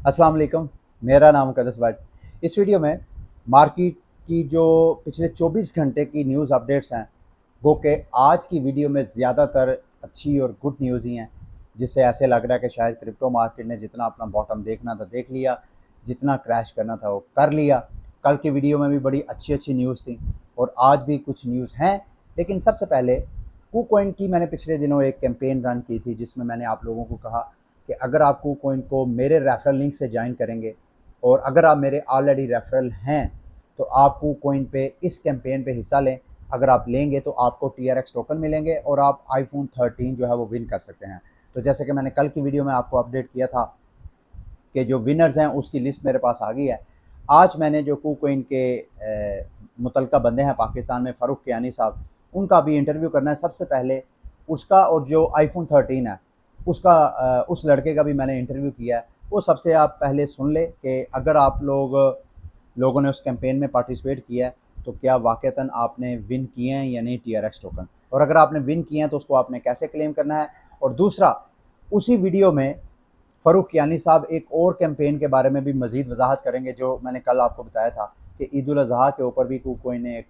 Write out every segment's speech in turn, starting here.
अस्सलाम वालेकुम। मेरा नाम मुक़द्दस भट्ट। इस वीडियो में मार्केट की जो पिछले 24 घंटे की न्यूज़ अपडेट्स हैं, वो कि आज की वीडियो में ज़्यादातर अच्छी और गुड न्यूज़ ही हैं, जिससे ऐसे लग रहा है कि शायद क्रिप्टो मार्केट ने जितना अपना बॉटम देखना था देख लिया, जितना क्रैश करना था वो कर लिया। कल की वीडियो में भी बड़ी अच्छी-अच्छी न्यूज़ थी और आज भी कुछ न्यूज़ हैं। लेकिन सबसे पहले KuCoin की मैंने पिछले दिनों एक कैंपेन रन की थी, जिसमें मैंने आप लोगों को कहा कि अगर आप KuCoin को मेरे रेफरल लिंक से ज्वाइन करेंगे और अगर आप मेरे ऑलरेडी रेफरल हैं, तो आप KuCoin पे इस कैंपेन पे हिस्सा लें। अगर आप लेंगे तो आपको TRX टोकन मिलेंगे और आप iPhone 13 जो है वो विन कर सकते हैं। तो जैसे कि मैंने कल की वीडियो में आपको अपडेट किया था कि जो विनर्स हैं उसकी लिस्ट मेरे पास आ गई है। आज मैंने जो KuCoin के मुतलका बंदे हैं पाकिस्तान में, फ़ारूक कियानी साहब, उनका भी इंटरव्यू करना है। सबसे पहले उसका और जो iPhone 13 है उसका उस लड़के का भी मैंने इंटरव्यू किया है। वो सबसे आप पहले सुन ले कि अगर आप लोगों ने उस कैंपेन में पार्टिसिपेट किया है तो क्या वाक़तन आपने विन किए हैं या नहीं TRX टोकन, और अगर आपने विन किए हैं तो उसको आपने कैसे क्लेम करना है। और दूसरा, उसी वीडियो में फ़ारूक कियानी साहब एक और कैंपेन के बारे में भी मज़ीद वजाहत करेंगे, जो मैंने कल आपको बताया था कि ईद उल अज़हा के ऊपर भी KuCoin ने एक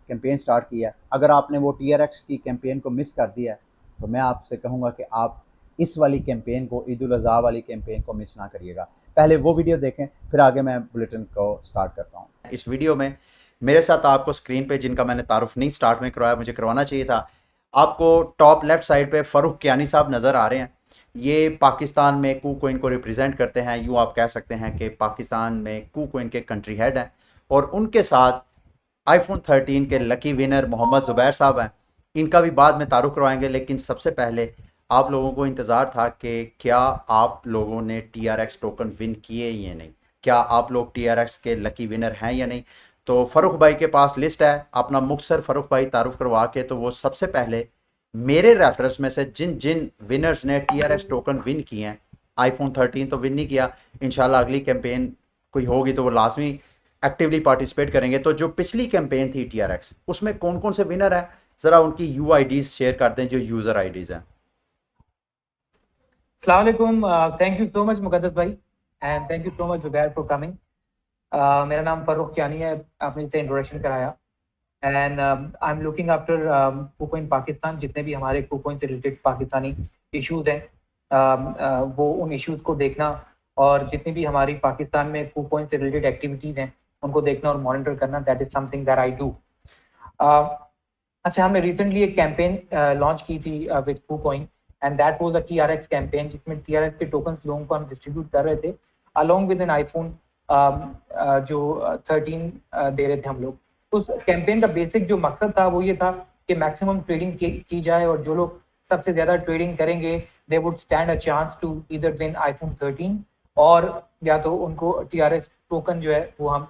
कैंपेन स्टार्ट किया है। अगर आपने वो TRX की कैंपेन को मिस कर दिया है तो मैं आपसे कहूँगा कि आप इस वाली कैंपेन को, ईद उल अज़हा वाली कैंपेन को मिस ना करिएगा। पहले वो वीडियो देखें, फिर आगे मैं बुलेटिन को स्टार्ट करता हूँ। इस वीडियो में मेरे साथ आपको स्क्रीन पे, जिनका मैंने तारुफ नहीं स्टार्ट में करवाया, मुझे करवाना चाहिए था, आपको टॉप लेफ्ट साइड पे फ़ारूक कियानी साहब नज़र आ रहे हैं। ये पाकिस्तान में KuCoin को रिप्रेजेंट करते हैं। यूँ आप कह सकते हैं कि पाकिस्तान में KuCoin के कंट्री हेड हैं। और उनके साथ iPhone 13 के लकी विनर मोहम्मद ज़ुबैर साहब हैं। इनका भी बाद में तारुफ करवाएंगे, लेकिन सबसे पहले आप लोगों को इंतज़ार था कि क्या आप लोगों ने TRX टोकन विन किए या नहीं, क्या आप लोग TRX के लकी विनर हैं या नहीं। तो फ़ारूक भाई के पास लिस्ट है, अपना मुख्तसर फ़ारूक भाई तारुफ करवा के तो वो सबसे पहले मेरे रेफरेंस में से जिन जिन विनर्स ने TRX टोकन विन किए हैं, iPhone 13 तो विन नहीं किया, इंशाल्लाह अगली कैंपेन कोई होगी तो वो लाजमी एक्टिवली पार्टिसिपेट करेंगे। तो जो पिछली कैंपेन थी TRX, उसमें कौन कौन से विनर हैं, ज़रा उनकी UIDs शेयर कर दें, जो यूज़र आईडीज़ हैं। Assalamu alaikum. Thank you so much, Muqaddas bhai, and thank you so much, Zubair, for coming. मेरा नाम फ़ारूक कियानी है, आपने जिससे इंट्रोडक्शन कराया, and I am looking after KuCoin Pakistan. जितने भी हमारे KuCoin से रिलेटेड पाकिस्तानी इश्यूज हैं, वो उन इश्यूज को देखना और जितनी भी हमारी पाकिस्तान में KuCoin से रिलेटेड एक्टिविटीज़ हैं उनको देखना और मॉनिटर करना, that is something that I do. अच्छा, हमने रिसेंटली एक कैंपेन लॉन्च की थी with KuCoin, and that was a TRX campaign, जिसमें TRX के टोकन्स लोगों को हम डिस्ट्रीब्यूट कर रहे थे अलोंग विद एन iPhone जो 13 दे रहे थे हम लोग। उस कैंपेन का बेसिक जो मकसद था वो ये था कि मैक्सिमम ट्रेडिंग की जाए, और जो लोग सबसे ज़्यादा ट्रेडिंग करेंगे they would stand a chance to either win iPhone 13, और या तो उनको TRX टोकन जो है वो हम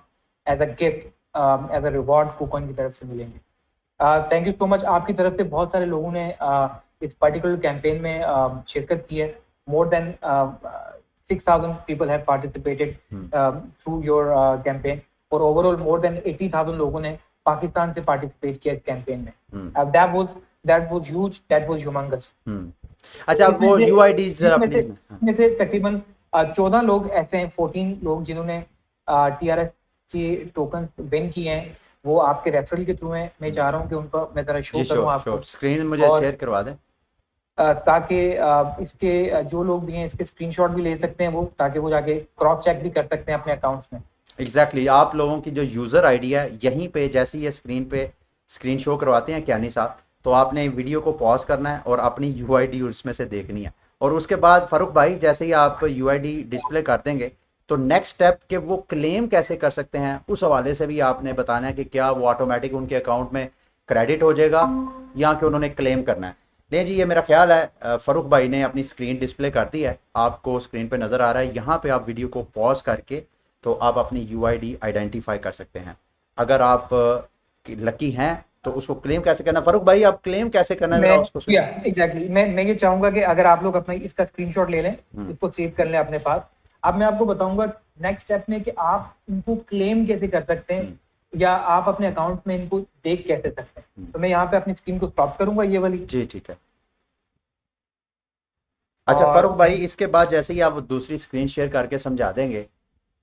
as a gift, as a reward KuCoin की तरफ से मिलेंगे। Thank you so much. आपकी तरफ से बहुत सारे लोगों ने इस पर्टिकुलर कैंपेन में शिरकत की है। More than 6,000 people have participated through your campaign, और ओवरऑल मोर देन 80,000 लोगों ने पाकिस्तान से पार्टिसिपेट किया इस कैंपेन में। That was huge, that was humongous. अच्छा, वो UIDs जरा इसमें से प्लीज। इसमें से तकरीबन 14 लोग ऐसे हैं, 14 लोग जिन्होंने TRX के टोकन विन किए हैं। वो आपके रेफरल के थ्रू हैं। मैं चाह रहा हूँ कि उनका मैं ज़रा शो जी करूँ श्योर आपको, श्योर, स्क्रीन मुझे और शेयर करवा दें। ताकि इसके जो लोग भी हैं इसके स्क्रीनशॉट भी ले सकते हैं वो, ताकि वो जाके क्रॉस चेक भी कर सकते हैं अपने अकाउंट्स में। एग्जैक्टली आप लोगों की जो यूज़र आईडी है, यहीं पे जैसे ये स्क्रीन पे स्क्रीन शो करवाते हैं कियानी साहब, तो आपने वीडियो को पॉज करना है और अपनी UID उसमें से देखनी है। और उसके बाद फ़ारूक भाई जैसे ही आप UID डिस्प्ले कर देंगे, तो नेक्स्ट स्टेप के वो क्लेम कैसे कर सकते हैं उस हवाले से भी आपने बताना है कि क्या वो ऑटोमेटिक उनके अकाउंट में क्रेडिट हो जाएगा या कि उन्होंने क्लेम करना है। नहीं जी, ये मेरा ख्याल है फ़ारूक भाई ने अपनी स्क्रीन डिस्प्ले कर दी है, आपको स्क्रीन पे नज़र आ रहा है। यहाँ पे आप वीडियो को पॉज करके तो आप अपनी UID आइडेंटिफाई कर सकते हैं। अगर आप लकी हैं तो उसको क्लेम कैसे करना, फ़ारूक भाई आप क्लेम कैसे करना है मैं ज़रा उसको या एग्जैक्टली मैं ये चाहूंगा कि अगर आप लोग अपना इसका स्क्रीनशॉट ले लें, हम्म, इसको सेव कर लें अपने पास। अब मैं आपको बताऊंगा नेक्स्ट स्टेप में कि आप इनको क्लेम कैसे कर सकते हैं, हम्म, या आप अपने अकाउंट में इनको देख कैसे सकते हैं। हम्म। तो मैं यहाँ पे अपनी स्क्रीन को स्टॉप करूंगा, ये वाली। जी ठीक है। अच्छा और फारूक भाई, इसके बाद जैसे ही आप दूसरी स्क्रीन शेयर करके समझा देंगे,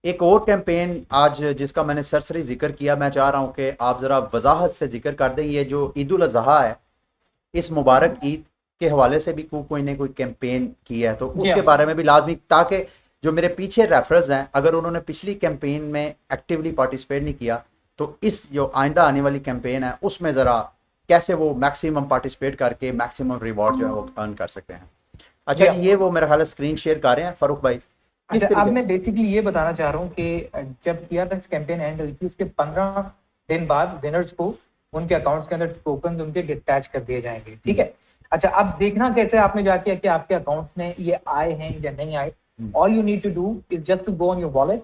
एक और कैंपेन आज जिसका मैंने सरसरी जिक्र किया, मैं चाह रहा हूं कि आप जरा वजाहत से जिक्र कर दें। ये जो ईद उल अजहा है, इस मुबारक ईद के हवाले से भी कोई ने कोई कैंपेन की है तो जी उसके हाँ बारे में भी लाजमी, ताकि जो मेरे पीछे रेफरल्स हैं, अगर उन्होंने पिछली कैंपेन में एक्टिवली पार्टिसिपेट नहीं किया तो इस जो आइंदा आने वाली कैंपेन है उसमें ज़रा कैसे वो मैक्सिमम पार्टिसिपेट करके मैक्सिमम रिवॉर्ड जो है वो अर्न कर सकते हैं। अच्छा जी जी, हाँ। ये वो मेरा ख्याल है स्क्रीन शेयर कर रहे हैं फारूक भाई, अच्छा, किस अब तरीके। मैं बेसिकली ये बताना चाह रहा हूँ कि जब टीआरएक्स कैंपेन एंड हुई थी उसके 15 दिन बाद विनर्स को उनके अकाउंट्स के अंदर टोकन उनके डिस्पैच कर दिए जाएंगे, ठीक है। अच्छा, अब देखना कैसे आपने जाके कि आपके अकाउंट्स में ये आए हैं या नहीं आए। All you need to do is just to go on your wallet.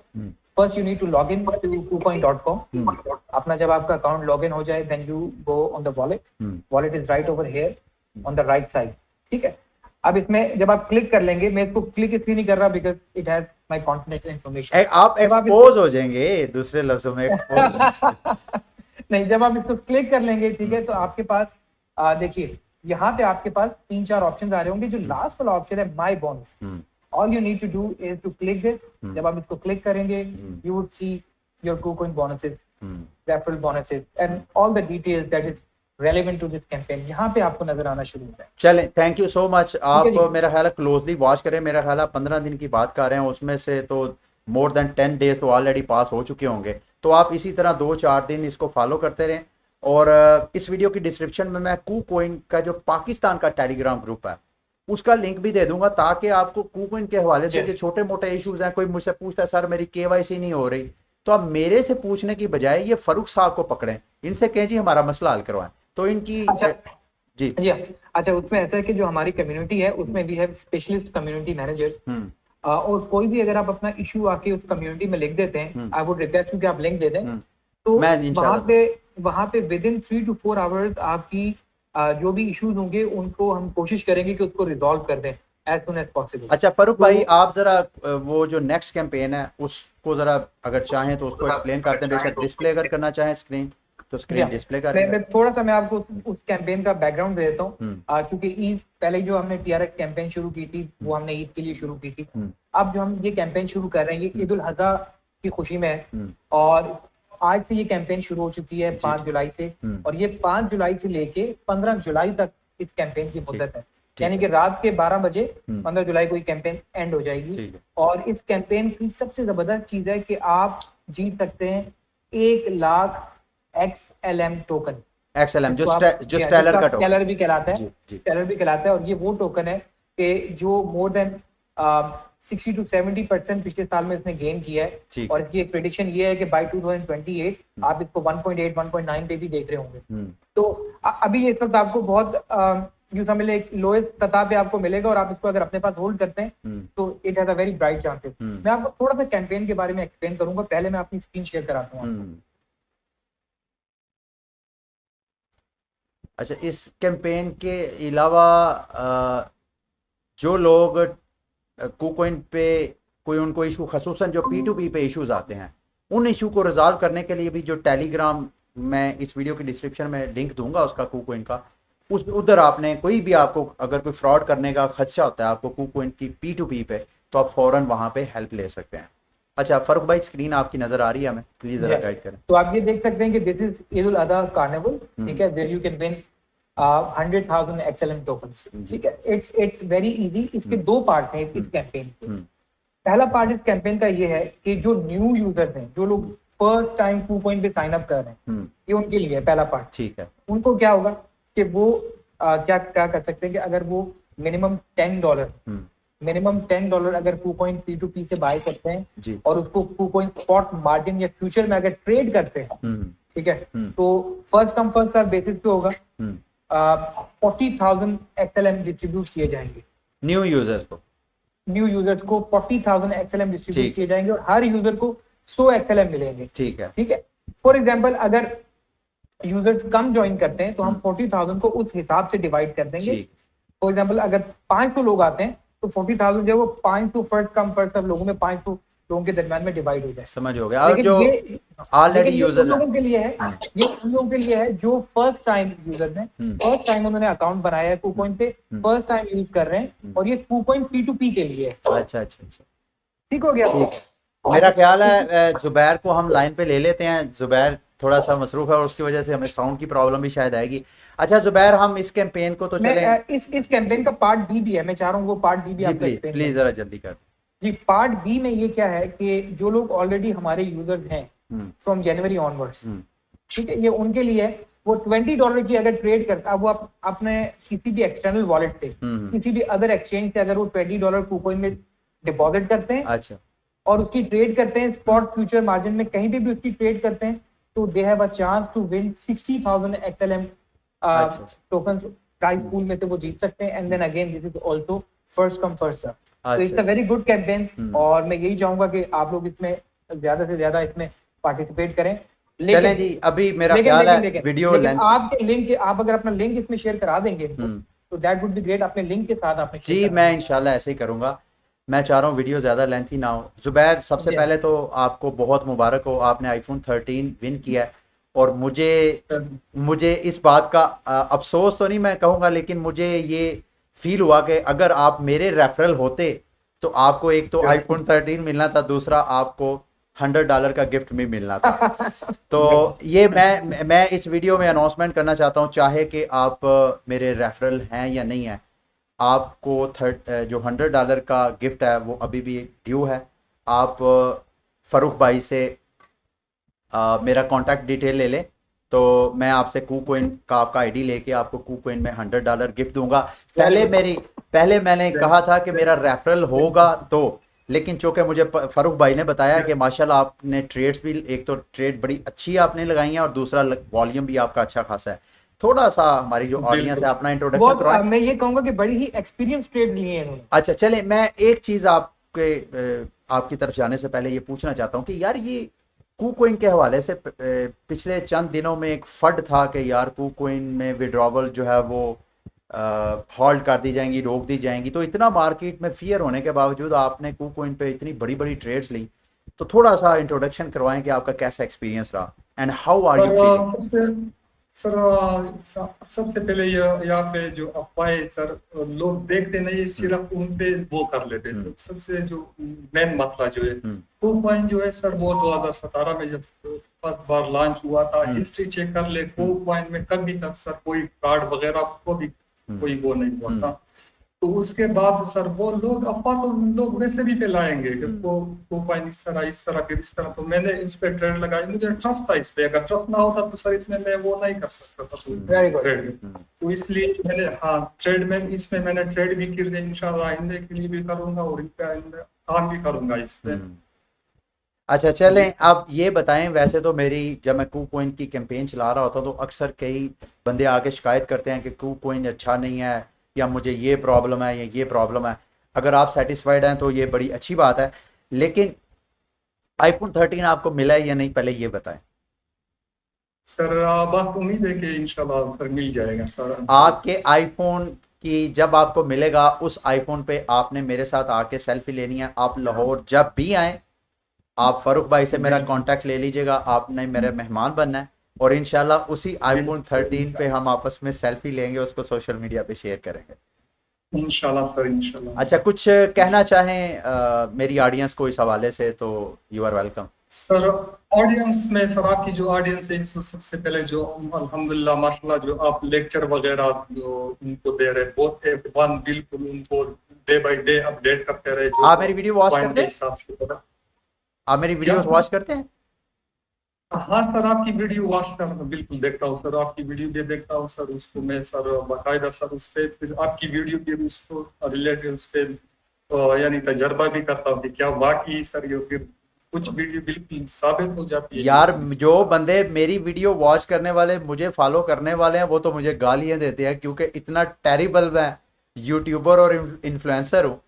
First you need to log in to kucoin.com। अपना जब आपका अकाउंट लॉग इन हो जाए then you go on the wallet. Wallet is right over here on the right side, ठीक है। अब इसमें जब आप क्लिक कर लेंगे, मैं इसको क्लिक इसलिए नहीं कर रहा because it has my confidential information. आप जब आप एक्सपोज हो जाएंगे, दूसरे लफ्जों में एक्सपोज। नहीं, जब आप इसको क्लिक कर लेंगे, ठीक है, तो आपके पास देखिए यहाँ पे आपके पास 3-4 ऑप्शंस आ रहे होंगे। जो लास्ट वाला ऑप्शन है my bonus, all you need to do is to click this. जब आप इसको क्लिक करेंगे you would see your KuCoin bonuses, referral bonuses and all the details that is relevant to this campaign यहाँ पे आपको नजर आना शुरू हो जाए। चलें, थैंक यू सो मच। ठीक है आप जी। मेरा ख्याल है क्लोजली वॉच करें। मेरा ख्याल है 15 दिन की बात कर रहे हैं, उसमें से तो मोर देन 10 डेज तो ऑलरेडी पास हो चुके होंगे। तो आप इसी तरह 2-4 दिन इसको फॉलो करते रहें। और इस वीडियो की डिस्क्रिप्शन में मैं KuCoin का जो पाकिस्तान का टेलीग्राम ग्रुप है उसका लिंक भी दे दूंगा, ताकि आपको KuCoin के हवाले से जी जो छोटे मोटे इश्यूज हैं, कोई मुझसे पूछता है सर मेरी KYC नहीं हो रही, तो आप मेरे से पूछने की बजाय ये फारूक साहब को पकड़ें, इनसे कहें जी हमारा मसला हल करवाएं। तो इनकी अच्छा जी। जी हाँ। अच्छा, उसमें ऐसा है कि जो हमारी कम्युनिटी है उसमें we have specialist community managers. और कोई भी अगर आप अपना इशू आके उस कम्युनिटी में लिख देते हैं, आई वुड रिक्वेस्ट यू कि आप लिंक दे दें। तो मैं इंशाल्लाह वहां पे विद इन 3 to 4 आवर्स आपकी जो भी इश्यूज होंगे उनको हम कोशिश करेंगे कि उसको रिजॉल्व कर दें एज सुन एज पॉसिबल। अच्छा फारूक तो भाई, आप जरा वो जो नेक्स्ट कैंपेन है उसको जरा अगर चाहें तो उसको एक्सप्लेन करते हैं। बेशक डिस्प्ले अगर करना चाहें स्क्रीन तो स्क्रीन डिस्प्ले कर मैं थोड़ा सा मैं आपको उस कैंपेन का बैकग्राउंड दे देता हूँ। चूंकि ईद पहले जो हमने टीआरएक्स कैंपेन शुरू की थी वो हमने ईद के लिए शुरू की थी। अब जो हम ये कैंपेन शुरू कर रहे हैं ये ईद उल अजहा की खुशी में है। और आज से ये कैंपेन शुरू हो चुकी है 5 जुलाई से। और ये 5 जुलाई से लेके 15 जुलाई तक इस कैंपेन की मुद्दत है। यानी कि रात के 12 बजे 15 जुलाई को ये कैंपेन एंड हो जाएगी। और इस कैंपेन की सबसे जबरदस्त चीज है कि आप जीत सकते हैं 1 लाख XLM टोकन। XLM जो स्टेलर का टोकन, स्टेलर भी कहलाता है, जी। स्टेलर भी कहलाता है। और ये वो टोकन है कि जो मोर देन 60 to 70% पिछले साल में इसने गेन किया है। और इसकी एक प्रेडिक्शन ये है कि बाय 2028 आप इसको 1.8 1.9 पे भी देख रहे होंगे। तो अभी ये इस वक्त आपको बहुत यूं समझ ले एक लोएस्ट सतह पे आपको मिलेगा। और आप इसको अगर अपने पास होल्ड करते हैं तो it has a very bright chances. मैं आपको थोड़ा सा कैंपेन के बारे में एक्सप्लेन करूंगा, पहले मैं अपनी स्क्रीन शेयर कराता हूँ। अच्छा, इस कैंपेन के अलावा जो लोग KuCoin पे कोई उनको इशू, खसूसन जो P2P पे इश्यूज आते हैं, उन इशू को रिजॉल्व करने के लिए भी जो टेलीग्राम, मैं इस वीडियो की डिस्क्रिप्शन में लिंक दूंगा उसका KuCoin का, उस उधर आपने कोई भी आपको अगर कोई फ्रॉड करने का खदशा होता है आपको KuCoin की P2P पे, तो आप फौरन वहां पे हेल्प ले सकते हैं। अच्छा फारूक भाई, स्क्रीन आपकी नजर आ रही है हमें, प्लीज जरा गाइड करें। तो आप ये देख सकते हैं कि this is Eid ul Azha carnival, ठीक है, where you can win 100,000 XLM tokens, ठीक है। It's very easy. इसके 2 पार्ट हैं इस कैंपेन के। पहला पार्ट इस कैंपेन का ये है कि जो न्यू यूजर्स हैं, जो लोग फर्स्ट टाइम KuCoin पे साइन अप कर रहे हैं, ये उनके लिए है पहला पार्ट, ठीक है। उनको क्या होगा कि वो क्या कर सकते हैं कि अगर वो मिनिमम $10 अगर KuCoin P2P से बाय करते हैं और उसको KuCoin स्पॉट मार्जिन या फ्यूचर में अगर ट्रेड करते हैं, ठीक है, तो first come first serve basis पे होगा। 40,000 XLM डिस्ट्रीब्यूट किए जाएंगे न्यू यूजर्स को 40,000 XLM डिस्ट्रीब्यूट किए जाएंगे और हर यूजर को 100 XLM मिलेंगे, ठीक है। फॉर एग्जाम्पल अगर यूजर्स कम ज्वाइन करते हैं तो हम 40,000 को उस हिसाब से डिवाइड कर देंगे। फॉर एग्जाम्पल अगर 500 लोग आते हैं तो 40,000 जो है वो 500 फर्स्ट कम फर्स्ट सर्व लोगों में 500 लोगों के दरम्यान में डिवाइड हो जाए। समझ हो गया। और लेकिन जो ये ऑलरेडी लेकिन ये यूजर उन लोगों के लिए है, ये उन लोगों के लिए है जो फर्स्ट टाइम यूजर हैं, फर्स्ट टाइम उन्होंने अकाउंट बनाया है KuCoin पे, फर्स्ट टाइम यूज कर रहे हैं, और ये KuCoin P2P के लिए है। अच्छा अच्छा अच्छा, ठीक हो गया। ठीक है। मेरा ख्याल है जुबैर को हम लाइन पे ले लेते हैं। जुबैर थोड़ा सा मसरूफ है और उसकी वजह से हमें साउंड की प्रॉब्लम भी शायद आएगी। अच्छा जुबैर, हम इस कैंपेन को तो मैं चलें। इस कैंपेन का पार्ट बी भी है, मैं चाह रहा हूँ वो पार्ट बी भी जी आपको प्लीज एक्सप्लेन प्लीज करूँ। जरा जल्दी कर। जी, पार्ट बी में ये क्या है कि जो लोग ऑलरेडी हमारे यूजर्स हैं फ्रॉम जनवरी ऑनवर्ड्स, ठीक है, ये उनके लिए है। वो $20 की अगर ट्रेड करता, अब वो अपने किसी भी एक्सटर्नल वॉलेट से, किसी भी अदर एक्सचेंज से अगर वो $20 KuCoin में डिपॉजिट करते हैं, अच्छा, और उसकी ट्रेड करते हैं स्पॉट फ्यूचर मार्जिन में, कहीं पे भी उसकी ट्रेड करते हैं, तो they have a chance to win 60,000 XLM अच्छा, टोकन्स प्राइस पूल में से वो जीत सकते हैं। And then again this is also first come first serve. तो it's a very good campaign, और मैं यही चाहूंगा कि आप लोग इसमें ज्यादा से ज्यादा इसमें पार्टिसिपेट करें। चलें जी। अभी मेरा ख्याल है वीडियो लेकिन लेंथ। आपके लिंक, आप अगर अपना लिंक इसमें शेयर करा देंगे तो दैट वुड बी ग्रेट। अपने लिंक के साथ आपने जी मैं इंशाल्लाह ऐसे ही करूंगा। मैं चाह रहा हूँ वीडियो ज़्यादा लेंथी ना हो। जुबैर, सबसे पहले तो आपको बहुत मुबारक हो, आपने आईफोन 13 विन किया है। और मुझे मुझे इस बात का अफसोस तो नहीं मैं कहूँगा, लेकिन मुझे ये फील हुआ कि अगर आप मेरे रेफरल होते तो आपको एक तो आईफोन 13 मिलना था, दूसरा आपको $100 का गिफ्ट भी मिलना था। तो ये मैं इस वीडियो में अनाउंसमेंट करना चाहता हूँ, चाहे कि आप मेरे रेफरल हैं या नहीं है, आपको जो $100 का गिफ्ट है वो अभी भी ड्यू है। आप फ़ारूक भाई से मेरा कांटेक्ट डिटेल ले लें, तो मैं आपसे KuCoin का आपका आईडी लेके आपको KuCoin में $100 गिफ्ट दूंगा। पहले मैंने कहा था कि मेरा रेफरल होगा तो, लेकिन चूंकि मुझे फ़ारूक भाई ने बताया कि माशाल्लाह आपने ट्रेड्स भी, एक तो ट्रेड बड़ी अच्छी आपने लगाई है और दूसरा वॉल्यूम भी आपका अच्छा खासा है। थोड़ा सा हमारी जो ऑडियंस है अपना इंट्रोडक्शन करवाएं। मैं ये कहूंगा कि बड़ी ही एक्सपीरियंस ट्रेड लिए हैं इन्होंने। अच्छा चले, मैं एक चीज आपकी तरफ जाने से पहले ये पूछना चाहता हूँ कि यार ये KuCoin के हवाले से पिछले चंद दिनों में एक फड था कि यार KuCoin में विड्रॉवल जो है वो हॉल्ट कर दी जाएंगी, रोक दी जाएंगी। तो इतना मार्केट में फियर होने के बावजूद आपने KuCoin पे इतनी बड़ी बड़ी ट्रेड्स ली। तो थोड़ा सा इंट्रोडक्शन करवाएं कि आपका कैसा एक्सपीरियंस रहा and how are you feeling. सबसे पहले यहाँ पे जो अफवाहें सर लोग देखते नहीं, सिर्फ उन पे वो कर लेते। तो सबसे जो मेन मसला जो है KuCoin जो है सर, वो 2017 में जब फर्स्ट बार लॉन्च हुआ था, हिस्ट्री चेक कर ले, KuCoin में कभी तक सर कोई फ्रॉड वगैरह को भी कोई वो नहीं हुआ था। तो उसके बाद सर वो लोग अफवाह तो लोग वैसे भी फैलाएंगे कि KuCoin इस तरह फिर इस तरह। तो मैंने इस पे ट्रेड लगाई, मुझे ट्रस्ट था इस पे। अगर ट्रस्ट ना होता तो सर इसमें मैं वो नहीं कर सकता था ट्रेड में। तो इसलिए मैंने ट्रेड में इसमें मैंने ट्रेड भी कर दी। इंशाल्लाह आइंदे के लिए भी करूंगा और इन पे काम भी करूंगा इस पे। अच्छा चलें, अब ये बताएं, वैसे तो मेरी जब मैं KuCoin की कैंपेन चला रहा होता तो अक्सर कई बंदे आके शिकायत करते हैं कि KuCoin अच्छा नहीं है, या मुझे ये प्रॉब्लम है या ये प्रॉब्लम है। अगर आप सेटिस्फाइड हैं तो ये बड़ी अच्छी बात है। लेकिन आईफोन 13 आपको मिला है या नहीं, पहले ये बताएं। सर बस उम्मीद है कि इंशाल्लाह सर मिल जाएगा सर। आपके आईफोन की जब आपको मिलेगा, उस आईफोन पे आपने मेरे साथ आके सेल्फी लेनी है। आप लाहौर जब भी आए, आप फ़ारूक भाई से मेरा कांटेक्ट ले लीजिएगा, आपने मेरे मेहमान बनना है। और इंशाल्लाह उसी आईफोन 13 पे हम आपस में सेल्फी लेंगे, उसको सोशल मीडिया पे शेयर करेंगे इंशाल्लाह सर, इंशाल्लाह। अच्छा, कुछ कहना चाहें मेरी ऑडियंस को इस हवाले से, तो you are welcome. Sir audience में, सर आपकी जो ऑडियंस है, सबसे पहले जो अल्हम्दुलिल्लाह माशाल्लाह जो आप लेक्चर वगैरह जो उनको दे रहे, बहुत एक बिल्कुल उनको डे बाय डे अपडेट करते रहे। आप मेरी वीडियो वॉच करते हैं? आप मेरी वीडियो वॉच करते हैं? हाँ सर, आपकी वीडियो वॉच करना बिल्कुल देखता हूँ सर। आपकी वीडियो भी देखता हूँ सर, उसको मैं सर बाकायदा सर उस पर फिर आपकी वीडियो भी उसको रिलेटेड उस पर यानी तजर्बा भी करता हूँ कि क्या वाकई सर ये फिर कुछ वीडियो बिल्कुल साबित हो जाती है। यार जो बंदे मेरी वीडियो वॉच करने वाले, मुझे फॉलो करने वाले हैं, वो तो मुझे गालियां देते हैं क्योंकि इतना टेरिबल मैं यूट्यूबर और इन्फ्लुएंसर हूँ।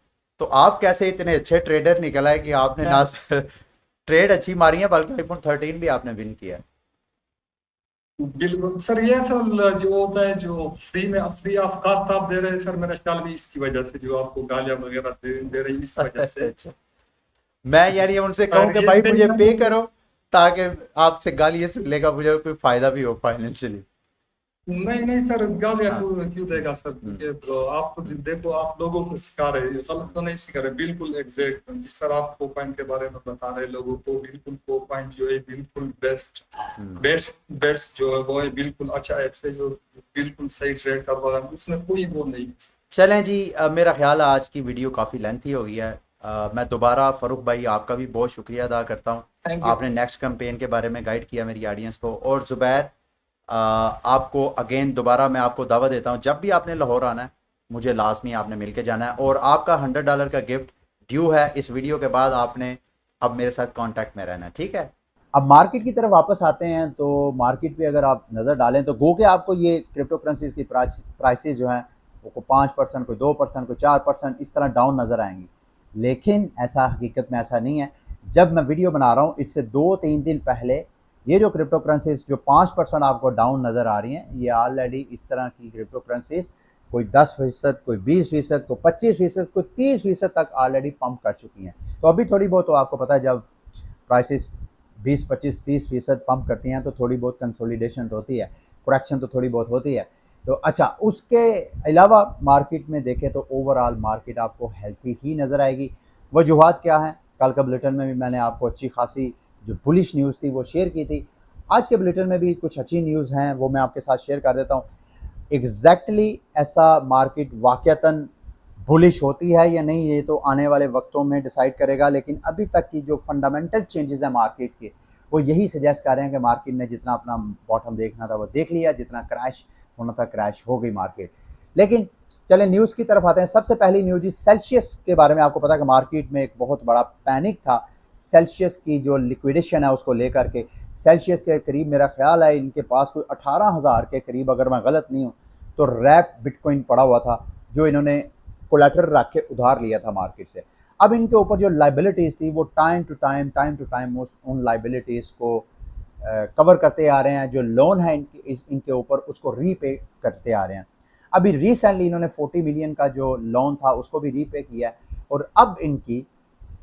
तो आप कैसे इतने अच्छे ट्रेडर निकला है कि आपने ना ट्रेड अच्छी मारी है, बल्कि आईफोन 13 भी आपने विन किया है। बिल्कुल सर, ये सर जो होता है जो फ्री ऑफ कास्ट आप दे रहे हैं सर, मेरे ख्याल में इसकी वजह से जो आपको गालियां वगैरह दे रही इस वजह से। अच्छा, मैं यानी उनसे कहूँ कि ये भाई मुझे पे नहीं, करो, ताकि आपसे गाली सुन लेगा, मुझे कोई फायदा भी हो फाइनेंशियली। नहीं नहीं सर, गालियां हाँ। क्यों क्यों देगा सर? हम्म। ये तो आप तो देखो, आप लोगों को सिखा रहे हैं, गलत तो नहीं सिखा रहे, बिल्कुल एग्जैक्ट जिस तरह आप कोपाइन के बारे में बता रहे लोगों को, बिल्कुल कोपाइन जो है बिल्कुल बेस्ट हम्म। बेस्ट बेस्ट जो है वो है, बिल्कुल अच्छा ऐप से जो बिल्कुल सही ट्रेड करवा, उसमें कोई वो नहीं है। चलें जी, मेरा ख्याल है आज की वीडियो काफ़ी लेंथी हो गई है। मैं दोबारा फ़ारूक भाई आपका भी बहुत शुक्रिया अदा करता हूँ। Thank you. आपने नेक्स्ट कैंपेन के बारे में गाइड किया मेरी ऑडियंस को। और ज़ुबैर, आपको अगेन दोबारा मैं आपको दावा देता हूँ, जब भी आपने लाहौर आना है मुझे लाजमी आपने मिल के जाना है, और आपका $100 का गिफ्ट ड्यू है इस वीडियो के बाद। आपने अब मेरे साथ कांटेक्ट में रहना है, ठीक है? अब मार्केट की तरफ वापस आते हैं, तो मार्केट पे अगर आप नज़र डालें तो गो के आपको ये क्रिप्टो करेंसीज की प्राइसेस जो हैं वो 5%, कोई 2%, कोई 4% इस तरह डाउन नज़र आएंगी। लेकिन ऐसा हकीकत में ऐसा नहीं है। जब मैं वीडियो बना रहा हूँ इससे 2-3 दिन पहले ये जो क्रिप्टो करेंसीज जो 5% आपको डाउन नज़र आ रही हैं, ये ऑलरेडी इस तरह की क्रिप्टो करेंसीज कोई 10%, कोई 20%, कोई 25%, कोई 30% तक ऑलरेडी पंप कर चुकी हैं। तो अभी थोड़ी बहुत, तो आपको पता है जब प्राइसेस 20, 25, 30% पंप करती हैं तो थोड़ी बहुत कंसोलिडेशन तो होती है, करेक्शन तो थोड़ी बहुत होती है। तो अच्छा, उसके अलावा मार्केट में देखें तो ओवरऑल मार्केट आपको हेल्थी ही नज़र आएगी। वजूहत क्या हैं? कल का बुलेटिन में भी मैंने आपको अच्छी खासी जो बुलिश न्यूज़ थी वो शेयर की थी। आज के बुलेटिन में भी कुछ अच्छी न्यूज़ हैं, वो मैं आपके साथ शेयर कर देता हूँ। एग्जैक्टली ऐसा मार्केट वाक़तन बुलिश होती है या नहीं, ये तो आने वाले वक्तों में डिसाइड करेगा। लेकिन अभी तक की जो फंडामेंटल चेंजेस हैं मार्केट के, वो यही सजेस्ट कर रहे हैं कि मार्केट ने जितना अपना बॉटम देखना था वो देख लिया, जितना क्रैश होना था क्रैश हो गई मार्केट। लेकिन चलें न्यूज़ की तरफ आते हैं। सबसे पहली न्यूज़ इस सेल्सियस के बारे में। आपको पता है कि मार्केट में एक बहुत बड़ा पैनिक था सेल्सियस की जो लिक्विडेशन है उसको लेकर के। सेल्सियस के करीब मेरा ख्याल है इनके पास कोई 18,000 के करीब, अगर मैं गलत नहीं हूँ, तो रैप बिटकॉइन पड़ा हुआ था जो इन्होंने कोलेटरल रख के उधार लिया था मार्केट से। अब इनके ऊपर जो लाइबिलिटीज़ थी वो टाइम टू टाइम उन लाइबिलिटीज़ को कवर करते आ रहे हैं। जो लोन है इनके ऊपर उसको रीपे करते आ रहे हैं। अभी रिसेंटली इन्होंने 40 मिलियन का जो लोन था उसको भी रीपे किया है। और अब इनकी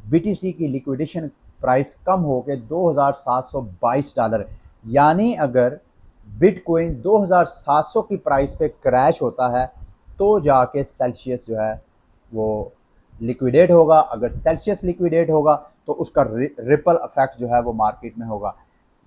बीटीसी की लिक्विडेशन प्राइस कम हो के $2,722, यानी अगर बिटकॉइन 2,700 की प्राइस पे क्रैश होता है तो जाके सेल्सियस जो है वो लिक्विडेट होगा। अगर सेल्सियस लिक्विडेट होगा तो उसका रिपल इफेक्ट जो है वो मार्केट में होगा।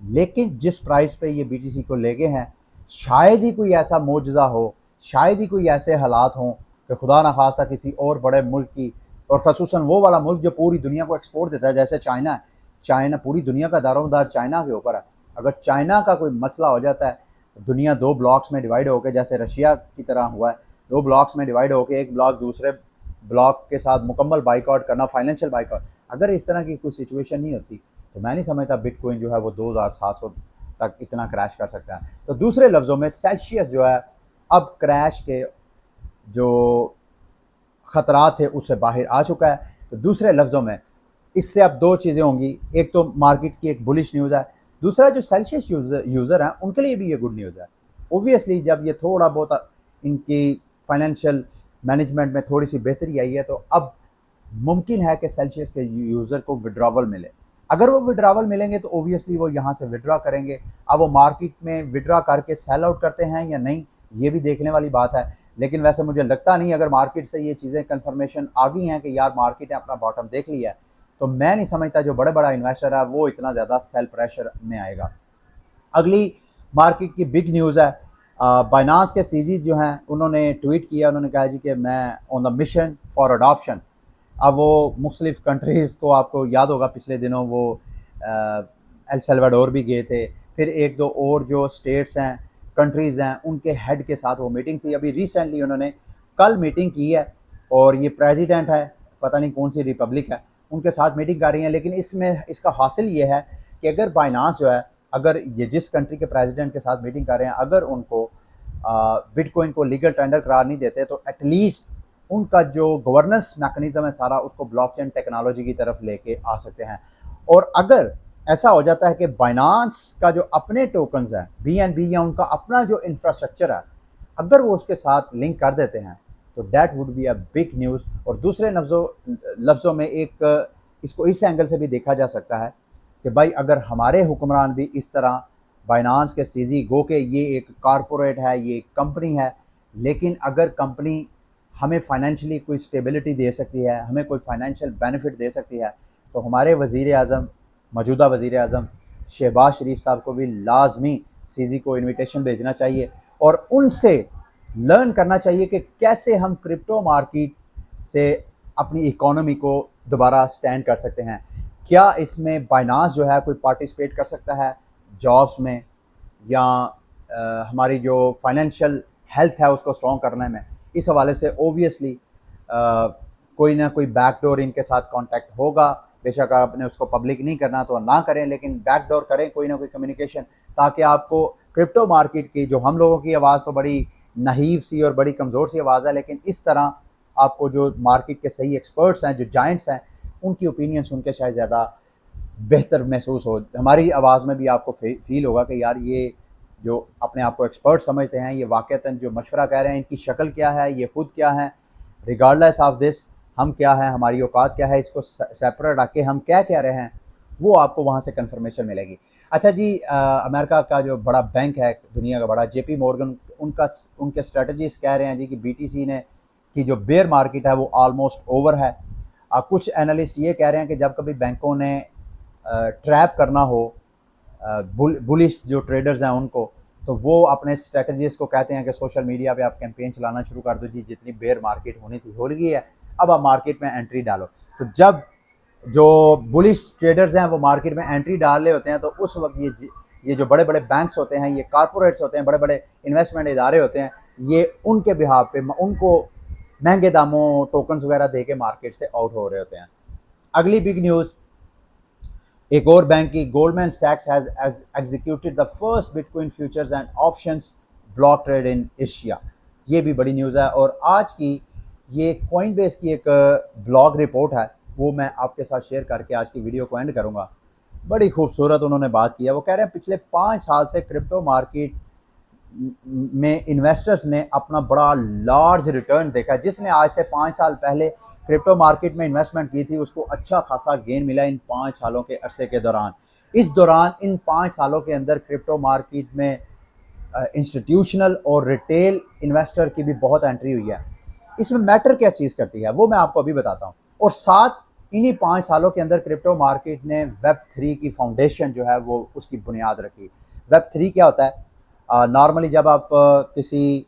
लेकिन जिस प्राइस पे ये बीटीसी को ले गए हैं, शायद ही कोई ऐसा मोजज़ा हो, शायद ही कोई ऐसे हालात हों कि खुदा ना खास्ता किसी और बड़े मुल्क की, और खसूसन वो वाला मुल्क जो पूरी दुनिया को एक्सपोर्ट देता है जैसे चाइना है। चाइना, पूरी दुनिया का दारोमदार चाइना के ऊपर है। अगर चाइना का कोई मसला हो जाता है, दुनिया दो ब्लॉक्स में डिवाइड होकर, जैसे रशिया की तरह हुआ है, दो ब्लॉक्स में डिवाइड होकर एक ब्लॉक दूसरे ब्लॉक के साथ मुकम्मल बाइकआउट करना, फाइनेंशियल बाइकआउट, अगर इस तरह की कोई सिचुएशन नहीं होती तो मैं नहीं समझता बिटकॉइन जो है वो 2,700 तक इतना क्रैश कर सकता है। तो दूसरे लफ्ज़ों में सेल्सियस जो है अब क्रैश के जो ख़तरात थे उससे बाहर आ चुका है। तो दूसरे लफ्ज़ों में इससे अब दो चीज़ें होंगी, एक तो मार्केट की एक बुलिश न्यूज़ है, दूसरा जो सेल्सियस यूज़र हैं उनके लिए भी ये गुड न्यूज़ है। ओब्वियसली जब ये थोड़ा बहुत इनकी फाइनेंशियल मैनेजमेंट में थोड़ी सी बेहतरी आई है तो अब मुमकिन है कि सेल्सियस के यूज़र को विड्रॉवल मिले। अगर वो विड्रॉवल मिलेंगे तो ओब्वियसली वो यहाँ से विड्रॉ करेंगे। अब वो मार्केट में विड्रॉ करके सेल आउट करते हैं या नहीं, ये भी देखने वाली बात है। लेकिन वैसे मुझे लगता नहीं, अगर मार्केट से ये चीज़ें कन्फर्मेशन आ गई हैं कि यार मार्केट ने अपना बॉटम देख लिया है, तो मैं नहीं समझता जो बड़ा इन्वेस्टर है वो इतना ज़्यादा सेल प्रेशर में आएगा। अगली मार्केट की बिग न्यूज़ है, बाइनांस के सीजी जो हैं उन्होंने ट्वीट किया, उन्होंने कहा जी कि मैं on the mission for adoption. अब वो मुख्तलिफ़ कंट्रीज़ को, आपको याद होगा पिछले दिनों वो एल सल्वाडोर भी गए थे, फिर एक दो और जो स्टेट्स हैं, कंट्रीज़ हैं, उनके हेड के साथ वो मीटिंग थी। अभी रिसेंटली उन्होंने कल मीटिंग की है, और ये प्रेसिडेंट है, पता नहीं कौन सी रिपब्लिक है, उनके साथ मीटिंग कर रही हैं। लेकिन इसमें इसका हासिल ये है कि अगर बाइनांस जो है, अगर ये जिस कंट्री के प्रेसिडेंट के साथ मीटिंग कर रहे हैं, अगर उनको बिटकॉइन को लीगल टेंडर करार नहीं देते तो एटलीस्ट उनका जो गवर्नेंस मैकेनिज्म है सारा, उसको ब्लॉकचेन टेक्नोलॉजी की तरफ लेके आ सकते हैं। और अगर ऐसा हो जाता है कि बाइनांस का जो अपने टोकन्स हैं BNB, या उनका अपना जो इंफ्रास्ट्रक्चर है, अगर वो उसके साथ लिंक कर देते हैं तो that would be a big news. और दूसरे लफ्ज़ों में एक इसको इस एंगल से भी देखा जा सकता है कि भाई अगर हमारे हुक्मरान भी इस तरह बाइनांस के सीजी गो के ये एक कारपोरेट है, ये एक कंपनी है, लेकिन अगर कंपनी हमें फाइनेंशियली कोई स्टेबिलिटी दे सकती है, हमें कोई फाइनेंशियल बेनिफिट दे सकती है, तो हमारे वज़ीर आज़म, मौजूदा वज़ीर आज़म शहबाज शरीफ साहब को भी लाजमी सीजी को इनविटेशन भेजना चाहिए और उनसे लर्न करना चाहिए कि कैसे हम क्रिप्टो मार्केट से अपनी इकोनॉमी को दोबारा स्टैंड कर सकते हैं। क्या इसमें बाइनांस जो है कोई पार्टिसिपेट कर सकता है जॉब्स में, या हमारी जो फाइनेंशियल हेल्थ है उसको स्ट्रॉन्ग करने में। इस हवाले से ओबियसली कोई ना कोई बैकडोर इनके साथ कांटेक्ट होगा। बेशक आपने उसको पब्लिक नहीं करना तो ना करें, लेकिन बैकडोर करें कोई ना कोई कम्युनिकेशन, ताकि आपको क्रिप्टो मार्केट की जो हम लोगों की आवाज़ तो बड़ी नहीव सी और बड़ी कमज़ोर सी आवाज़ है, लेकिन इस तरह आपको जो मार्केट के सही एक्सपर्ट्स हैं, जो जाइंट्स हैं, उनकी ओपिनियन सुन के शायद ज़्यादा बेहतर महसूस हो। हमारी आवाज़ में भी आपको फील होगा कि यार ये जो अपने आप को एक्सपर्ट समझते हैं, ये वाक़तन जो मशवरा कह रहे हैं, इनकी शक्ल क्या है, ये खुद क्या है, रिगार्डलेस ऑफ दिस हम क्या हैं, हमारी औकात क्या है, इसको सेपरेट रख के हम क्या कह रहे हैं, वो आपको वहाँ से कंफर्मेशन मिलेगी। अच्छा जी, अमेरिका का जो बड़ा बैंक है, दुनिया का बड़ा जेपी मॉर्गन, उनके स्ट्रेटजिस्ट कह रहे हैं जी कि बीटीसी ने की जो बेयर मार्केट है वो ऑलमोस्ट ओवर है। कुछ एनालिस्ट ये कह रहे हैं कि जब कभी बैंकों ने ट्रैप करना हो बुलिश जो ट्रेडर्स हैं उनको, तो वो अपने स्ट्रेटजीज को कहते हैं कि सोशल मीडिया पे आप कैंपेन चलाना शुरू कर दो जी, जितनी बेयर मार्केट होनी थी हो रही है, अब आप मार्केट में एंट्री डालो। तो जब जो बुलिश ट्रेडर्स हैं वो मार्केट में एंट्री डाल रहे होते हैं, तो उस वक्त ये जो बड़े बड़े बैंक्स होते हैं, ये कारपोरेट्स होते हैं, बड़े बड़े इन्वेस्टमेंट इदारे होते हैं, ये उनके बिहाफ पे उनको महंगे दामों टोकन्स वगैरह दे के मार्केट से आउट हो रहे होते हैं। अगली बिग न्यूज़ एक और बैंक की, गोल्डमैन सैक्स has executed the first bitcoin futures and options block trade in Asia. ये भी बड़ी न्यूज़ है। और आज की ये कॉइनबेस की एक ब्लॉग रिपोर्ट है, वो मैं आपके साथ शेयर करके आज की वीडियो को एंड करूँगा। बड़ी खूबसूरत उन्होंने बात की है। वो कह रहे हैं पिछले 5 साल से क्रिप्टो मार्केट में इन्वेस्टर्स ने अपना बड़ा लार्ज रिटर्न देखा है। जिसने आज से 5 साल पहले क्रिप्टो मार्केट में इन्वेस्टमेंट की थी, उसको अच्छा खासा गेन मिला इन 5 सालों के अरसे के दौरान। इस दौरान इन 5 सालों के अंदर क्रिप्टो मार्केट में इंस्टीट्यूशनल और रिटेल इन्वेस्टर की भी बहुत एंट्री हुई है। इसमें मैटर क्या चीज़ करती है वो मैं आपको अभी बताता हूँ। और साथ इन्हीं 5 सालों के अंदर क्रिप्टो मार्केट ने वेब3 की फाउंडेशन जो है वो उसकी बुनियाद रखी। वेब3 क्या होता है? नॉर्मली जब आप किसी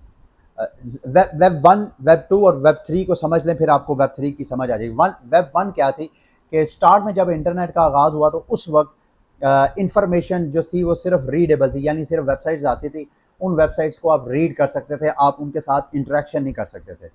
वेब 1, वेब 2 और वेब 3 को समझ लें, फिर आपको वेब 3 की समझ आ जाएगी। वेब 1 क्या थी कि स्टार्ट में जब इंटरनेट का आगाज़ हुआ तो उस वक्त इंफॉर्मेशन जो थी वो सिर्फ रीडेबल थी, यानी सिर्फ वेबसाइट्स आती थी, उन वेबसाइट्स को आप रीड कर सकते थे, आप उनके साथ इंटरेक्शन नहीं कर सकते थे।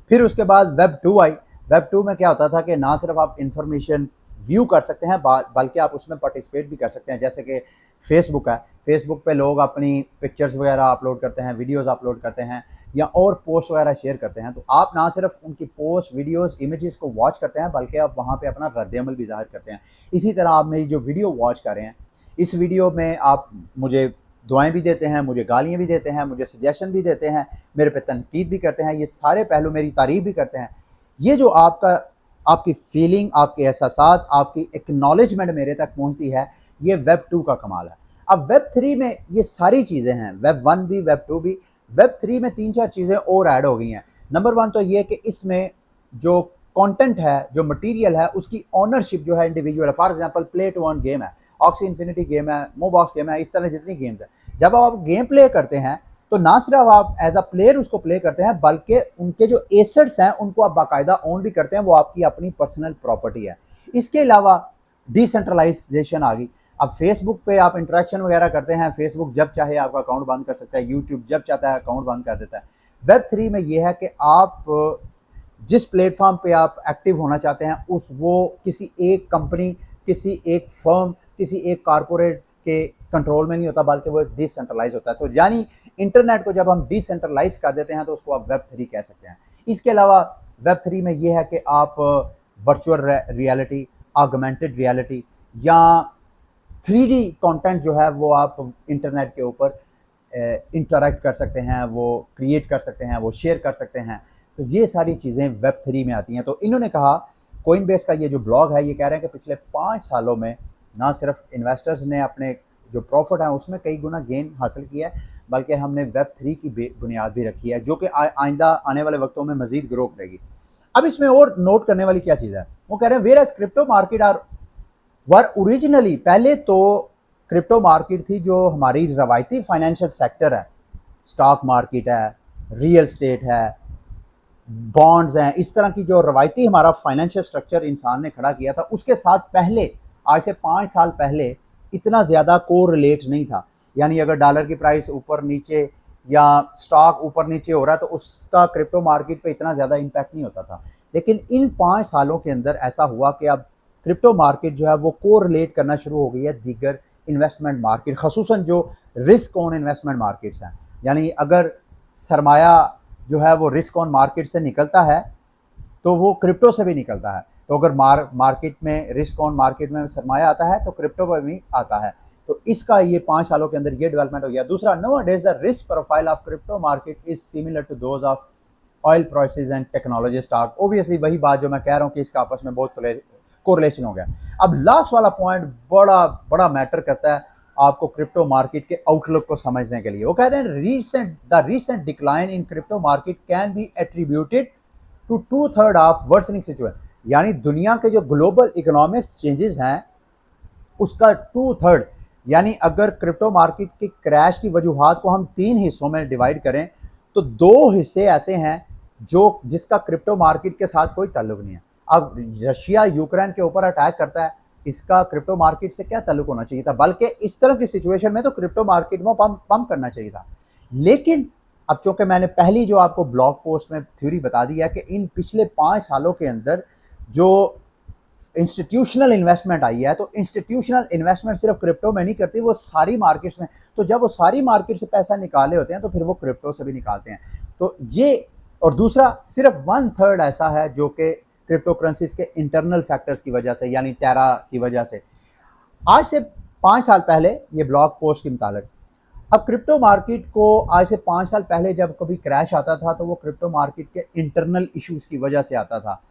फिर उसके बाद वेब 2 आई। वेब 2 में क्या होता था कि ना सिर्फ आप इंफॉर्मेशन व्यू कर सकते हैं, बल्कि आप उसमें पार्टिसिपेट भी कर सकते हैं। जैसे कि फेसबुक है, फेसबुक पे लोग अपनी पिक्चर्स वगैरह अपलोड करते हैं, वीडियोस अपलोड करते हैं, या और पोस्ट वगैरह शेयर करते हैं। तो आप ना सिर्फ उनकी पोस्ट, वीडियोस, इमेजेस को वॉच करते हैं, बल्कि आप वहाँ पे अपना रद्द-ए-अमल भी ज़ाहिर करते हैं। इसी तरह आप मेरी जो वीडियो वॉच कर रहे हैं, इस वीडियो में आप मुझे दुआएं भी देते हैं, मुझे गालियाँ भी देते हैं, मुझे सजेशन भी देते हैं, मेरे पे तनकीद भी करते हैं, ये सारे पहलू मेरी तारीफ़ भी करते हैं। ये जो आपकी फीलिंग, आपके एहसासात, आपकी एक्नॉलेजमेंट मेरे तक पहुँचती है, ये वेब 2 का कमाल है। अब वेब 3 में ये सारी चीज़ें हैं, वेब 1 भी, वेब 2 भी। वेब 3 में 3-4 चीज़ें और ऐड हो गई हैं। नंबर 1 तो ये कि इसमें जो कंटेंट है, जो मटेरियल है, उसकी ओनरशिप जो है इंडिविजुअल है। For example play to earn game है, ऑक्सी इन्फिनिटी गेम है, मोबॉक्स गेम है, इस तरह जितनी गेम्स हैं, जब आप गेम प्ले करते हैं तो ना सिर्फ आप एज अ प्लेयर उसको प्ले करते हैं, बल्कि उनके जो एसेट्स हैं उनको आप बाकायदा ओन भी करते हैं, वो आपकी अपनी पर्सनल प्रॉपर्टी है। इसके अलावा डिसेंट्रलाइजेशन आ गई। अब फेसबुक पे आप इंटरेक्शन वगैरह करते हैं, फेसबुक जब चाहे आपका अकाउंट बंद कर सकता है, यूट्यूब जब चाहता है अकाउंट बंद कर देता है। वेब 3 में ये है कि आप जिस प्लेटफॉर्म पे आप एक्टिव होना चाहते हैं वो किसी एक कंपनी, किसी एक फर्म, किसी एक कारपोरेट के कंट्रोल में नहीं होता, बल्कि वो डिसेंट्रलाइज होता है। तो यानी इंटरनेट को जब हम डिसेंट्रलाइज कर देते हैं तो उसको आप वेब 3 कह सकते हैं। इसके अलावा वेब 3 में ये है कि आप वर्चुअल रियलिटी, ऑगमेंटेड रियलिटी या 3D कंटेंट जो है वो आप इंटरनेट के ऊपर इंटरेक्ट कर सकते हैं, वो क्रिएट कर सकते हैं, वो शेयर कर सकते हैं। तो ये सारी चीज़ें वेब 3 में आती हैं। तो इन्होंने कहा कोइनबेस का ये जो ब्लॉग है ये कह रहे हैं कि पिछले 5 सालों में ना सिर्फ इन्वेस्टर्स ने अपने जो प्रॉफिट है उसमें कई गुना गेन हासिल किया है, बल्कि हमने वेब 3 की बुनियाद भी रखी है, जो कि आइंदा आने वाले वक्तों में मजीद ग्रो करेगी। अब इसमें और नोट करने वाली क्या चीज़ है, वो कह रहे हैं whereas crypto market are were originally, पहले तो क्रिप्टो मार्केट थी जो हमारी रवायती फाइनेंशियल सेक्टर है, स्टॉक मार्केट है, रियल स्टेट है, बॉन्ड्स हैं, इस तरह की जो रवायती हमारा फाइनेंशियल स्ट्रक्चर इंसान ने खड़ा किया था, उसके साथ पहले आज से 5 साल पहले इतना ज़्यादा कोरिलेट नहीं था। यानी अगर डॉलर की प्राइस ऊपर नीचे या स्टॉक ऊपर नीचे हो रहा है तो उसका क्रिप्टो मार्केट पे इतना ज़्यादा इम्पैक्ट नहीं होता था। लेकिन इन 5 सालों के अंदर ऐसा हुआ कि अब क्रिप्टो मार्केट जो है वो कोरिलेट करना शुरू हो गई है दीगर इन्वेस्टमेंट मार्केट, खसूसन जो रिस्क ऑन इन्वेस्टमेंट मार्केट्स हैं। यानी अगर सरमाया जो है वो रिस्क ऑन मार्केट से निकलता है तो वो क्रिप्टो से भी निकलता है। तो अगर मार्केट में रिस्क ऑन मार्केट में सरमाया आता है तो क्रिप्टो पर भी आता है। तो इसका ये 5 सालों के अंदर ये डेवलपमेंट हो गया। दूसरा, nowadays the risk profile of crypto market is similar to those of oil prices and technology stock. Obviously वही बात जो मैं कह रहा हूँ कि इसका आपस में बहुत कोरिलेशन हो गया। अब लास्ट वाला पॉइंट बड़ा बड़ा मैटर करता है आपको क्रिप्टो मार्केट के आउटलुक को समझने के लिए। वो कहते हैं the recent decline in crypto market can be attributed to 2/3 of worsening situation. यानी दुनिया के जो ग्लोबल इकोनॉमिक चेंजेस हैं उसका 2/3, यानी अगर क्रिप्टो मार्केट के क्रैश की वजूहात को हम 3 हिस्सों में डिवाइड करें तो 2 हिस्से ऐसे हैं जो जिसका क्रिप्टो मार्केट के साथ कोई ताल्लुक नहीं है। अब रशिया यूक्रेन के ऊपर अटैक करता है, इसका क्रिप्टो मार्केट से क्या ताल्लुक होना चाहिए था, बल्कि इस तरह की सिचुएशन में तो क्रिप्टो मार्केट में पंप करना चाहिए था। लेकिन अब चूंकि मैंने पहली जो आपको ब्लॉग पोस्ट में थ्योरी बता दी है कि इन पिछले 5 सालों के अंदर जो इंस्टीट्यूशनल इन्वेस्टमेंट आई है, तो इंस्टीट्यूशनल इन्वेस्टमेंट सिर्फ क्रिप्टो में नहीं करती, वो सारी मार्केट्स में। तो जब वो सारी मार्केट से पैसा निकाले होते हैं तो फिर वो क्रिप्टो से भी निकालते हैं। तो ये, और दूसरा सिर्फ 1/3 ऐसा है जो कि क्रिप्टो करेंसीज के इंटरनल फैक्टर्स की वजह से, यानी टेरा की वजह से। आज से 5 साल पहले ये ब्लॉग पोस्ट के मुताबिक, अब क्रिप्टो मार्केट को आज से 5 साल पहले जब कभी क्रैश आता था तो वो क्रिप्टो मार्केट के इंटरनल इश्यूज की वजह से आता था।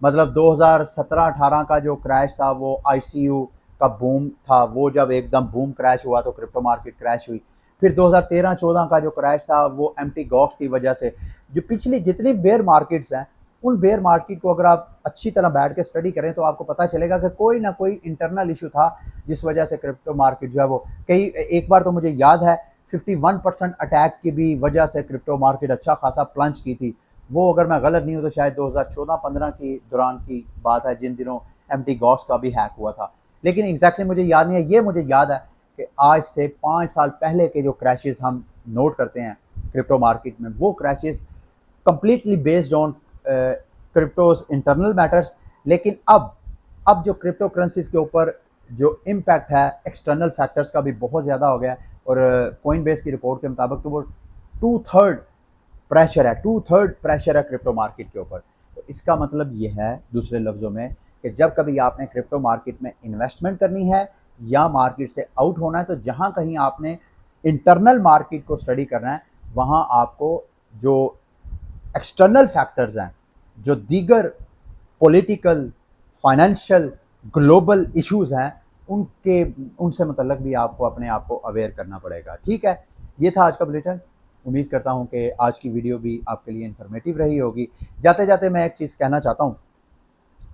मतलब 2017-18 का जो क्रैश था वो आईसीयू का बूम था, वो जब एकदम बूम क्रैश हुआ तो क्रिप्टो मार्केट क्रैश हुई। फिर 2013-14 का जो क्रैश था वो एम्प्टी गॉक्स की वजह से। जो पिछली जितनी बेयर मार्केट्स हैं उन बेयर मार्केट को अगर आप अच्छी तरह बैठ के स्टडी करें तो आपको पता चलेगा कि कोई ना कोई इंटरनल इशू था जिस वजह से क्रिप्टो मार्केट जो है वो एक बार तो मुझे याद है 51% अटैक की भी वजह से क्रिप्टो मार्केट अच्छा खासा प्लंज की थी। वो अगर मैं गलत नहीं हूँ तो शायद 2014-15 की दौरान की बात है, जिन दिनों एम्प्टी गॉक्स का भी हैक हुआ था। लेकिन एग्जैक्टली मुझे याद नहीं है। ये मुझे याद है कि आज से 5 साल पहले के जो क्रैशेस हम नोट करते हैं क्रिप्टो मार्केट में, वो crashes completely based on cryptos internal matters. लेकिन अब जो क्रिप्टो करेंसीज के ऊपर जो इम्पैक्ट है एक्सटर्नल फैक्टर्स का भी बहुत ज़्यादा हो गया। और कोइनबेस की रिपोर्ट के मुताबिक तो वो 2/3 प्रेशर है क्रिप्टो मार्केट के ऊपर। तो इसका मतलब ये है दूसरे लफ्ज़ों में कि जब कभी आपने क्रिप्टो मार्केट में इन्वेस्टमेंट करनी है या मार्केट से आउट होना है तो जहाँ कहीं आपने इंटरनल मार्केट को स्टडी करना है वहाँ आपको जो एक्सटर्नल फैक्टर्स हैं, जो दीगर पॉलिटिकल, फाइनेंशियल, ग्लोबल इश्यूज हैं, उनसे मतलब भी आपको अपने आप को अवेयर करना पड़ेगा। ठीक है, ये था आज का बुलेटिन। उम्मीद करता हूँ कि आज की वीडियो भी आपके लिए इन्फॉर्मेटिव रही होगी। जाते जाते मैं एक चीज़ कहना चाहता हूँ,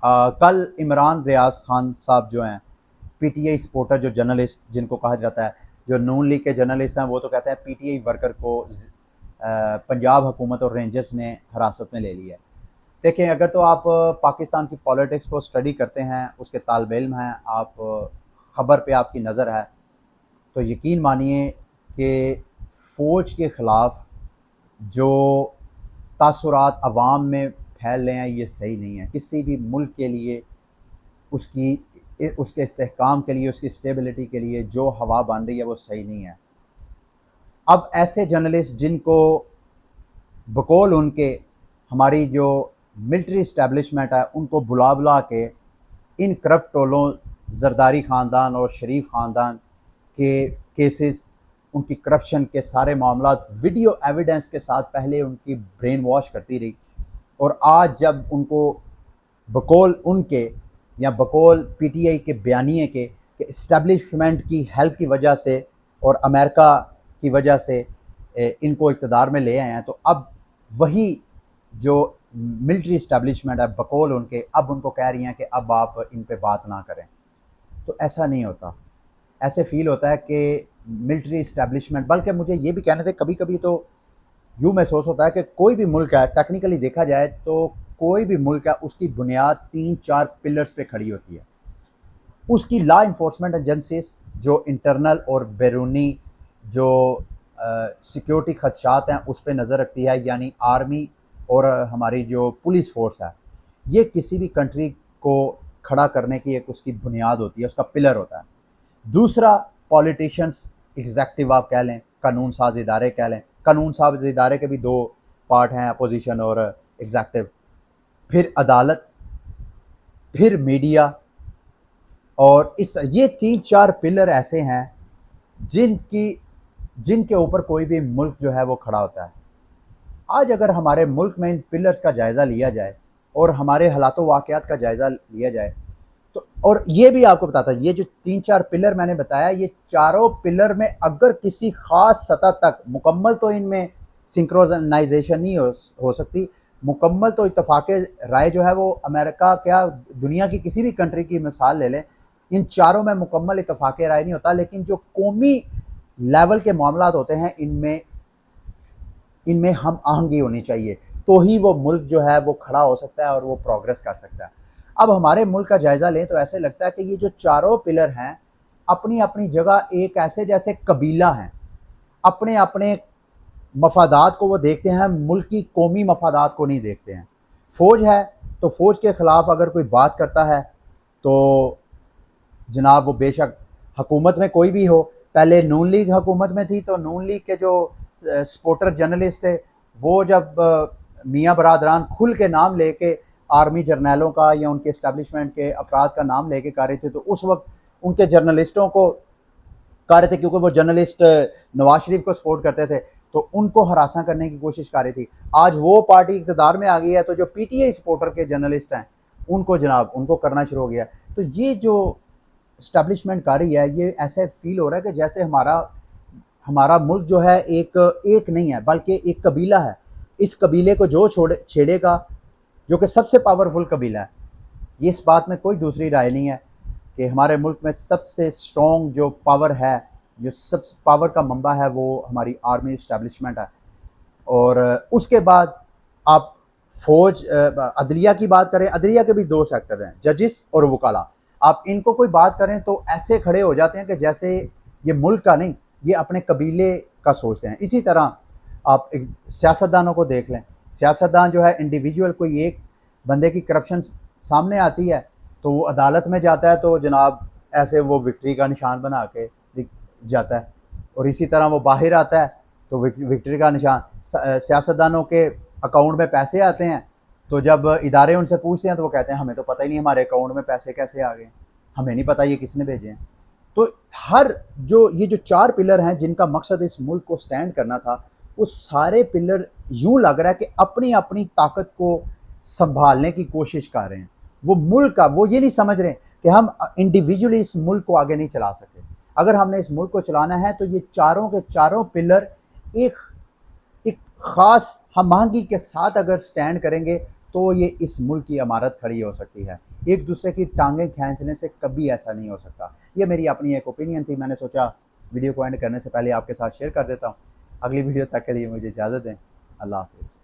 कल इमरान रियाज खान साहब जो हैं पीटीआई सपोर्टर, जो जर्नलिस्ट जिनको कहा जाता है, जो नून लीग के जर्नलिस्ट हैं, वो तो कहते हैं पीटीआई वर्कर को पंजाब हुकूमत और रेंजर्स ने हिरासत में ले लिया है। देखें, अगर तो आप पाकिस्तान की पॉलिटिक्स को स्टडी करते हैं, उसके तालिब इल्म हैं, आप ख़बर पे आपकी नज़र है, तो यकीन मानिए कि फ़ौज के ख़िलाफ़ जो तासुरात अवाम में फैल रहे हैं ये सही नहीं है। किसी भी मुल्क के लिए उसके इस्तेहकाम के लिए, उसकी स्टेबिलिटी के लिए जो हवा बन रही है वो सही नहीं है। अब ऐसे जर्नलिस्ट जिनको बकौल उनके हमारी जो मिलिट्री इस्टेब्लिशमेंट है उनको बुला बुला के इन करप्ट टोलों, जरदारी ख़ानदान और शरीफ ख़ानदान के केसेस, उनकी करप्शन के सारे मामला वीडियो एविडेंस के साथ पहले उनकी ब्रेन वॉश करती रही, और आज जब उनको बकौल उनके या बकौल पीटीआई के बयानिए के कि इस्टेब्लिशमेंट की हेल्प की वजह से और अमेरिका की वजह से इनको इक़्तिदार में ले आए हैं, तो अब वही जो मिलिट्री इस्टेब्लिशमेंट है बकौल उनके, अब उनको कह रही हैं कि अब आप इन पे बात ना करें। तो ऐसा नहीं होता। ऐसे फ़ील होता है कि मिलिट्री इस्टेब्लिशमेंट, बल्कि मुझे ये भी कहने थे कभी-कभी तो यूँ महसूस होता है कि कोई भी मुल्क है, टेक्निकली देखा जाए तो कोई भी मुल्क है, उसकी बुनियाद 3-4 पिलर्स पे खड़ी होती है। उसकी लॉ इन्फोर्समेंट एजेंसीज़ जो इंटरनल और बैरूनी जो सिक्योरिटी खदशात हैं उस पे नज़र रखती है, यानी आर्मी और हमारी जो पुलिस फ़ोर्स है, ये किसी भी कंट्री को खड़ा करने की एक उसकी बुनियाद होती है, उसका पिलर होता है। दूसरा, पॉलिटिशियंस, एग्जेक्टिव आप कह लें, कानून साज इदारे कह लें, कानून साज इदारे के भी 2 पार्ट हैं, अपोजिशन और एग्जेक्टिव। फिर अदालत, फिर मीडिया, और इस तरह ये 3-4 पिलर ऐसे हैं जिनके ऊपर कोई भी मुल्क जो है वो खड़ा होता है। आज अगर हमारे मुल्क में इन पिलर्स का जायज़ा लिया जाए और हमारे हालातों वाक़यात का जायज़ा लिया जाए, तो और ये भी आपको बताता है, ये जो 3-4 पिलर मैंने बताया, ये चारों पिलर में अगर किसी ख़ास सतह तक मुकम्मल, तो इनमें सिंक्रोनाइज़ेशन नहीं हो सकती, मुकम्मल तो इत्तफ़ाक़े राय जो है वो अमेरिका क्या दुनिया की किसी भी कंट्री की मिसाल ले लें, इन चारों में मुकम्मल इत्तफ़ाक़े राय नहीं होता, लेकिन जो कौमी लेवल के मामलात होते हैं इनमें हम आहंगी होनी चाहिए, तो ही वो मुल्क जो है वो खड़ा हो सकता है और वो प्रोग्रेस कर सकता है। अब हमारे मुल्क का जायज़ा लें तो ऐसे लगता है कि ये जो चारों पिलर हैं, अपनी-अपनी जगह एक ऐसे जैसे कबीला हैं, अपने-अपने मफादात को वो देखते हैं, मुल्क की कौमी मफादात को नहीं देखते हैं। फ़ौज है, तो फ़ौज के ख़िलाफ़ अगर कोई बात करता है, तो जनाब वो बेशक हुकूमत में कोई भी हो, पहले नून लीग हुकूमत में थी, तो नून लीग के जो सपोर्टर जर्नलिस्ट थे, वो जब मियाँ बरादरान खुल के नाम लेके आर्मी जर्नैलों का या उनके इस्टेब्लिशमेंट के अफराद का नाम लेके कर रहे थे, तो उस वक्त उनके जर्नलिस्टों को कर रहे थे, क्योंकि वो जर्नलिस्ट नवाज शरीफ को सपोर्ट करते थे, तो उनको हरासा करने की कोशिश कर रही थी। आज वो पार्टी इक़्तिदार में आ गई है, तो जो पीटीआई सपोर्टर के जर्नलिस्ट हैं उनको करना शुरू हो गया। तो ये जो इस्टेब्लिशमेंट कर रही है, ये ऐसे फील हो रहा है कि जैसे हमारा मुल्क जो है एक नहीं है, बल्कि एक कबीला है। इस कबीले को जो छेड़ेगा, जो कि सबसे पावरफुल कबीला है, ये इस बात में कोई दूसरी राय नहीं है कि हमारे मुल्क में सबसे स्ट्रॉन्ग जो पावर है, जो सबसे पावर का मंबा है, वो हमारी आर्मी इस्टेब्लिशमेंट है। और उसके बाद आप फ़ौज, अदलिया की बात करें, अदलिया के भी 2 सेक्टर हैं, जजिस और वकाला। आप इनको कोई बात करें तो ऐसे खड़े हो जाते हैं कि जैसे ये मुल्क का नहीं, ये अपने कबीले का सोचते हैं। इसी तरह आप सियासतदानों को देख लें, सियासतदान जो है इंडिविजुअल, कोई एक बंदे की करप्शन सामने आती है तो वो अदालत में जाता है, तो जनाब ऐसे वो विक्ट्री का निशान बना के जाता है, और इसी तरह वो बाहर आता है तो विक्ट्री का निशान। सियासतदानों के अकाउंट में पैसे आते हैं, तो जब इदारे उनसे पूछते हैं तो वो कहते हैं हमें तो पता ही नहीं हमारे अकाउंट में पैसे कैसे आ गए, हमें नहीं पता ये किसने भेजे हैं। तो ये जो 4 पिलर हैं जिनका मकसद इस मुल्क को स्टैंड करना था, वो सारे पिलर यूँ लग रहा है कि अपनी-अपनी ताकत को सँभालने की कोशिश कर रहे हैं। वो मुल्क का, वो ये नहीं समझ रहे कि हम इंडिविजुअली इस मुल्क को आगे नहीं चला सकते। अगर हमने इस मुल्क को चलाना है तो ये चारों के चारों पिलर एक एक ख़ास हम-आहंगी के साथ अगर स्टैंड करेंगे, तो ये इस मुल्क की इमारत खड़ी हो सकती है। एक दूसरे की टाँगें खींचने से कभी ऐसा नहीं हो सकता। ये मेरी अपनी एक ओपिनियन थी, मैंने सोचा वीडियो को एंड करने से पहले आपके साथ शेयर कर देता हूँ। अगली वीडियो तक के लिए मुझे इजाज़त दें। अल्लाह हाफ़िज़।